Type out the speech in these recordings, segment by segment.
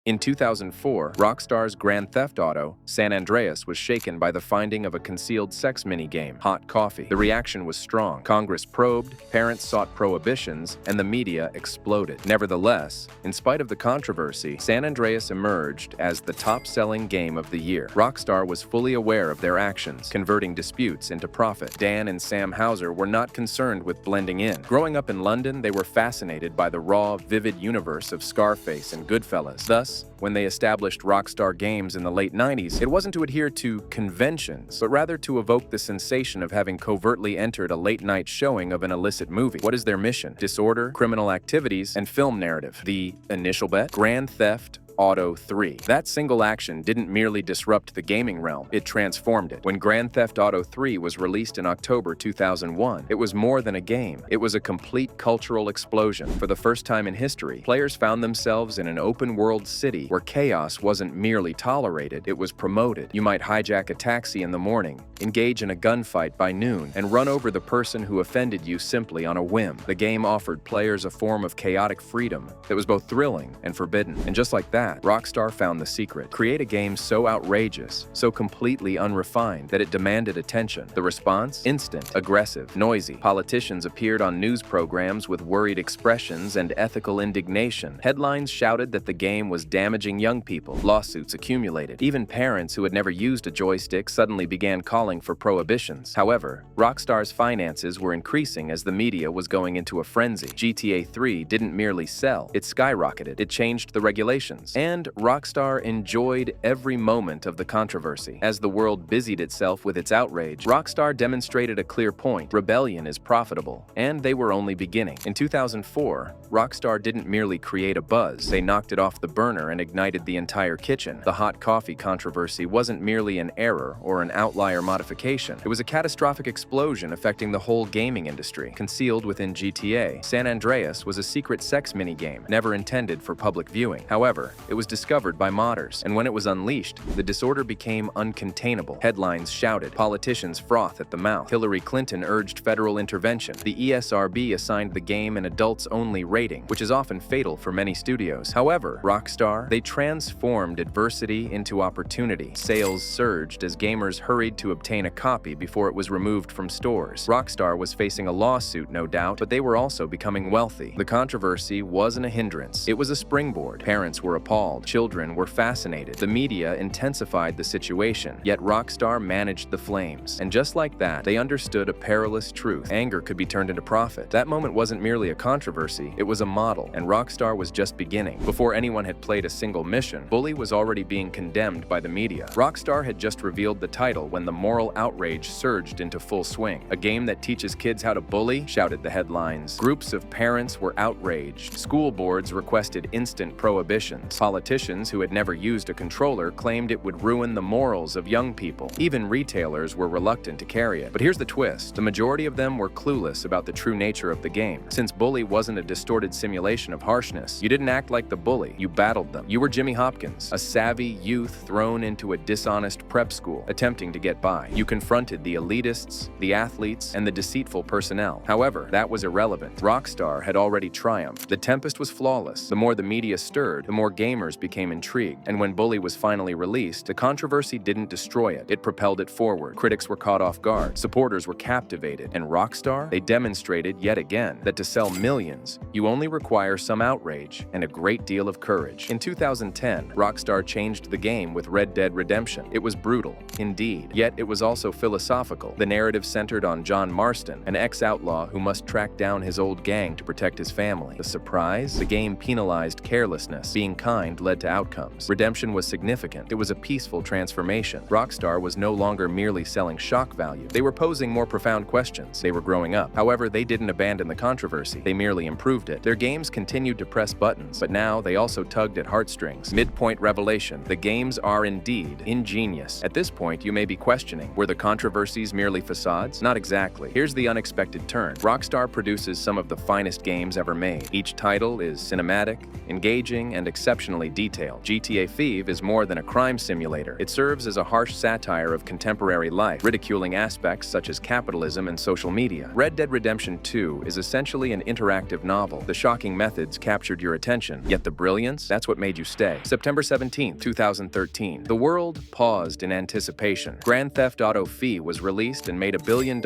In 2004, Rockstar's Grand Theft Auto, San Andreas was shaken by the finding of a concealed sex minigame, Hot Coffee. The reaction was strong. Congress probed, parents sought prohibitions, and the media exploded. Nevertheless, in spite of the controversy, San Andreas emerged as the top-selling game of the year. Rockstar was fully aware of their actions, converting disputes into profit. Dan and Sam Houser were not concerned with blending in. Growing up in London, they were fascinated by the raw, vivid universe of Scarface and Goodfellas. Thus, when they established Rockstar Games in the late 90s, it wasn't to adhere to conventions, but rather to evoke the sensation of having covertly entered a late-night showing of an illicit movie. What is their mission? Disorder, criminal activities, and film narrative. The initial bet? Grand Theft Auto 3. That single action didn't merely disrupt the gaming realm, it transformed it. When Grand Theft Auto 3 was released in October 2001, it was more than a game. It was a complete cultural explosion. For the first time in history, players found themselves in an open-world city where chaos wasn't merely tolerated, it was promoted. You might hijack a taxi in the morning, engage in a gunfight by noon, and run over the person who offended you simply on a whim. The game offered players a form of chaotic freedom that was both thrilling and forbidden. And just like that, Rockstar found the secret. Create a game so outrageous, so completely unrefined, that it demanded attention. The response? Instant, aggressive, noisy. Politicians appeared on news programs with worried expressions and ethical indignation. Headlines shouted that the game was damaging young people. Lawsuits accumulated. Even parents who had never used a joystick suddenly began calling for prohibitions. However, Rockstar's finances were increasing as the media was going into a frenzy. GTA 3 didn't merely sell, it skyrocketed. It changed the regulations. And Rockstar enjoyed every moment of the controversy. As the world busied itself with its outrage, Rockstar demonstrated a clear point: rebellion is profitable, and they were only beginning. In 2004, Rockstar didn't merely create a buzz, they knocked it off the burner and ignited the entire kitchen. The hot coffee controversy wasn't merely an error or an outlier modification. It was a catastrophic explosion affecting the whole gaming industry. Concealed within GTA, San Andreas was a secret sex minigame, never intended for public viewing. However, it was discovered by modders, and when it was unleashed, the disorder became uncontainable. Headlines shouted, politicians froth at the mouth. Hillary Clinton urged federal intervention. The ESRB assigned the game an adults-only rating, which is often fatal for many studios. However, Rockstar, they transformed adversity into opportunity. Sales surged as gamers hurried to obtain a copy before it was removed from stores. Rockstar was facing a lawsuit, no doubt, but they were also becoming wealthy. The controversy wasn't a hindrance. It was a springboard. Parents were appalled. Children were fascinated. The media intensified the situation, yet Rockstar managed the flames. And just like that, they understood a perilous truth. Anger could be turned into profit. That moment wasn't merely a controversy, it was a model, and Rockstar was just beginning. Before anyone had played a single mission, Bully was already being condemned by the media. Rockstar had just revealed the title when the moral outrage surged into full swing. A game that teaches kids how to bully, shouted the headlines. Groups of parents were outraged. School boards requested instant prohibitions. Politicians who had never used a controller claimed it would ruin the morals of young people. Even retailers were reluctant to carry it. But here's the twist. The majority of them were clueless about the true nature of the game. Since Bully wasn't a distorted simulation of harshness, you didn't act like the bully, you battled them. You were Jimmy Hopkins, a savvy youth thrown into a dishonest prep school, attempting to get by. You confronted the elitists, the athletes, and the deceitful personnel. However, that was irrelevant. Rockstar had already triumphed. The Tempest was flawless. The more the media stirred, the more gamers became intrigued, and when Bully was finally released, the controversy didn't destroy it, it propelled it forward. Critics were caught off guard, supporters were captivated, and Rockstar, they demonstrated yet again that to sell millions, you only require some outrage and a great deal of courage. In 2010, Rockstar changed the game with Red Dead Redemption. It was brutal, indeed, yet it was also philosophical. The narrative centered on John Marston, an ex-outlaw who must track down his old gang to protect his family. The surprise? The game penalized carelessness. Being kind led to outcomes. Redemption was significant. It was a peaceful transformation. Rockstar was no longer merely selling shock value. They were posing more profound questions. They were growing up. However, they didn't abandon the controversy. They merely improved it. Their games continued to press buttons, but now they also tugged at heartstrings. Midpoint revelation. The games are indeed ingenious. At this point, you may be questioning, were the controversies merely facades? Not exactly. Here's the unexpected turn. Rockstar produces some of the finest games ever made. Each title is cinematic, engaging, and exceptional sensationally detailed. GTA 5 is more than a crime simulator. It serves as a harsh satire of contemporary life, ridiculing aspects such as capitalism and social media. Red Dead Redemption 2 is essentially an interactive novel. The shocking methods captured your attention, yet the brilliance, that's what made you stay. September 17, 2013. The world paused in anticipation. Grand Theft Auto V was released and made $1 billion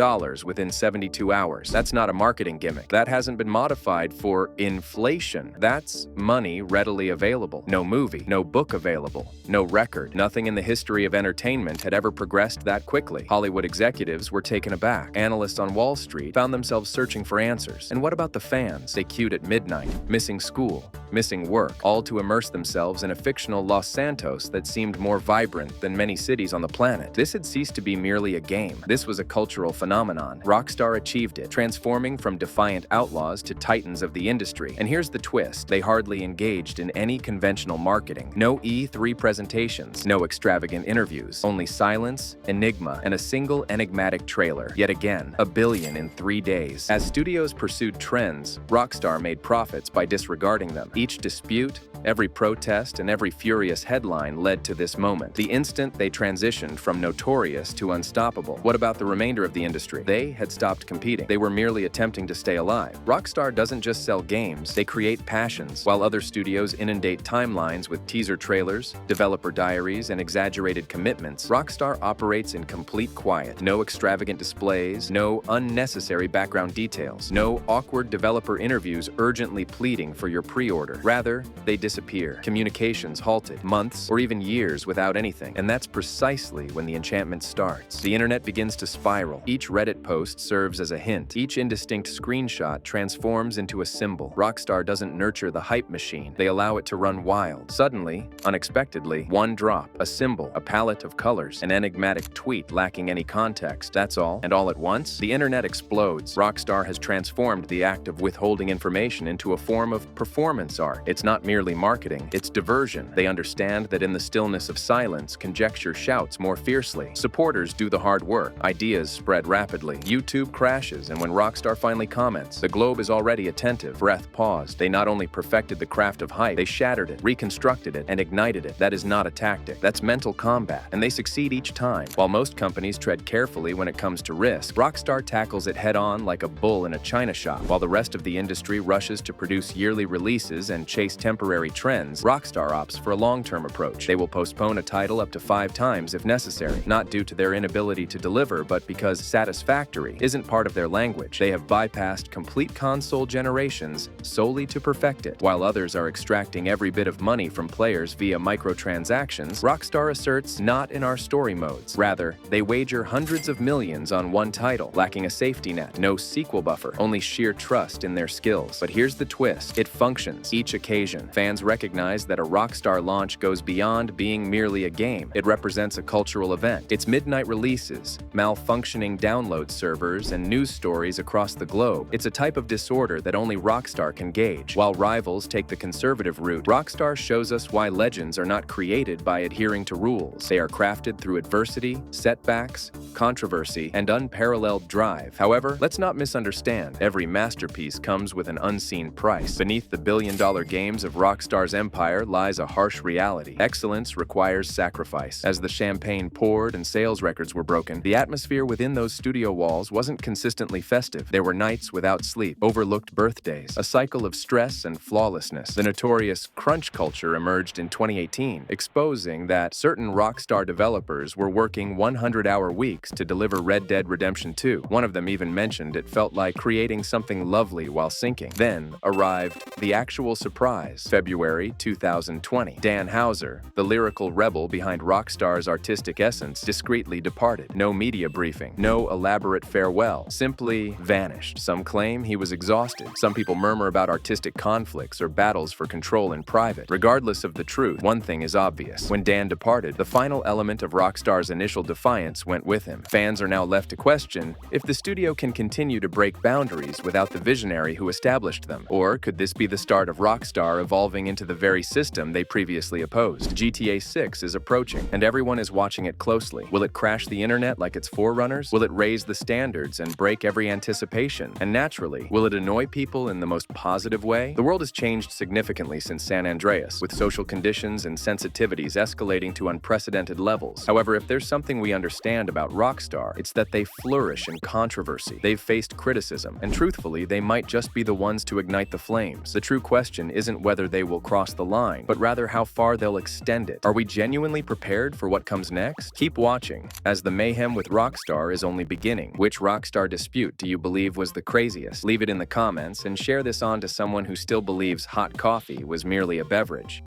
within 72 hours. That's not a marketing gimmick. That hasn't been modified for inflation. That's money readily available. No movie, no book available, no record. Nothing in the history of entertainment had ever progressed that quickly. Hollywood executives were taken aback. Analysts on Wall Street found themselves searching for answers. And what about the fans? They queued at midnight, missing school, missing work, all to immerse themselves in a fictional Los Santos that seemed more vibrant than many cities on the planet. This had ceased to be merely a game. This was a cultural phenomenon. Rockstar achieved it, transforming from defiant outlaws to titans of the industry. And here's the twist. They hardly engaged in any conventional marketing. No E3 presentations, no extravagant interviews, only silence, enigma, and a single enigmatic trailer. Yet again, $1 billion in 3 days. As studios pursued trends, Rockstar made profits by disregarding them. Each dispute, every protest, and every furious headline led to this moment. The instant they transitioned from notorious to unstoppable. What about the remainder of the industry? They had stopped competing. They were merely attempting to stay alive. Rockstar doesn't just sell games, they create passions. While other studios inundate timelines with teaser trailers, developer diaries, and exaggerated commitments, Rockstar operates in complete quiet. No extravagant displays, no unnecessary background details, no awkward developer interviews urgently pleading for your pre-order. Rather, they disappear. Communications halted, months or even years without anything. And that's precisely when the enchantment starts. The internet begins to spiral. Each Reddit post serves as a hint. Each indistinct screenshot transforms into a symbol. Rockstar doesn't nurture the hype machine. They allow it to run wild. Suddenly, unexpectedly, one drop, a symbol, a palette of colors, an enigmatic tweet lacking any context. That's all. And all at once, the internet explodes. Rockstar has transformed the act of withholding information into a form of performance art. It's not merely marketing, it's diversion. They understand that in the stillness of silence, conjecture shouts more fiercely. Supporters do the hard work. Ideas spread rapidly. YouTube crashes, and when Rockstar finally comments, the globe is already attentive. Breath paused. They not only perfected the craft of hype, they shattered it, reconstructed it, and ignited it. That is not a tactic. That's mental combat, and they succeed each time. While most companies tread carefully when it comes to risk, Rockstar tackles it head-on like a bull in a china shop. While the rest of the industry rushes to produce yearly releases and chase temporary trends, Rockstar opts for a long-term approach. They will postpone a title up to 5 times if necessary, not due to their inability to deliver, but because satisfactory isn't part of their language. They have bypassed complete console generations solely to perfect it. While others are extracting every bit of money from players via microtransactions, Rockstar asserts not in our story modes. Rather, they wager hundreds of millions on one title, lacking a safety net, no sequel buffer, only sheer trust in their skills. But here's the twist. It functions each occasion. Fans recognize that a Rockstar launch goes beyond being merely a game. It represents a cultural event. Its midnight releases, malfunctioning download servers, and news stories across the globe. It's a type of disorder that only Rockstar can gauge. While rivals take the conservative route, Rockstar shows us why legends are not created by adhering to rules. They are crafted through adversity, setbacks, controversy, and unparalleled drive. However, let's not misunderstand. Every masterpiece comes with an unseen price. Beneath the billion-dollar games of Rockstar's empire lies a harsh reality. Excellence requires sacrifice. As the champagne poured and sales records were broken, the atmosphere within those studio walls wasn't consistently festive. There were nights without sleep, overlooked birthdays, a cycle of stress and flawlessness. The notorious crunch culture emerged in 2018, exposing that certain Rockstar developers were working 100-hour weeks to deliver Red Dead Redemption 2. One of them even mentioned it felt like creating something lovely while sinking. Then arrived the actual surprise, February 2020. Dan Houser, the lyrical rebel behind Rockstar's artistic essence, discreetly departed. No media briefing, no elaborate farewell, simply vanished. Some claim he was exhausted. Some people murmur about artistic conflicts or battles for control in private. Regardless of the truth, one thing is obvious. When Dan departed, the final element of Rockstar's initial defiance went with him. Fans are now left to question if the studio can continue to break boundaries without the visionary who established them. Or could this be the start of Rockstar evolving delving into the very system they previously opposed. GTA 6 is approaching, and everyone is watching it closely. Will it crash the internet like its forerunners? Will it raise the standards and break every anticipation? And naturally, will it annoy people in the most positive way? The world has changed significantly since San Andreas, with social conditions and sensitivities escalating to unprecedented levels. However, if there's something we understand about Rockstar, it's that they flourish in controversy. They've faced criticism, and truthfully, they might just be the ones to ignite the flames. The true question isn't whether they will cross the line, but rather how far they'll extend it. Are we genuinely prepared for what comes next? Keep watching, as the mayhem with Rockstar is only beginning. Which Rockstar dispute do you believe was the craziest? Leave it in the comments and share this on to someone who still believes hot coffee was merely a beverage.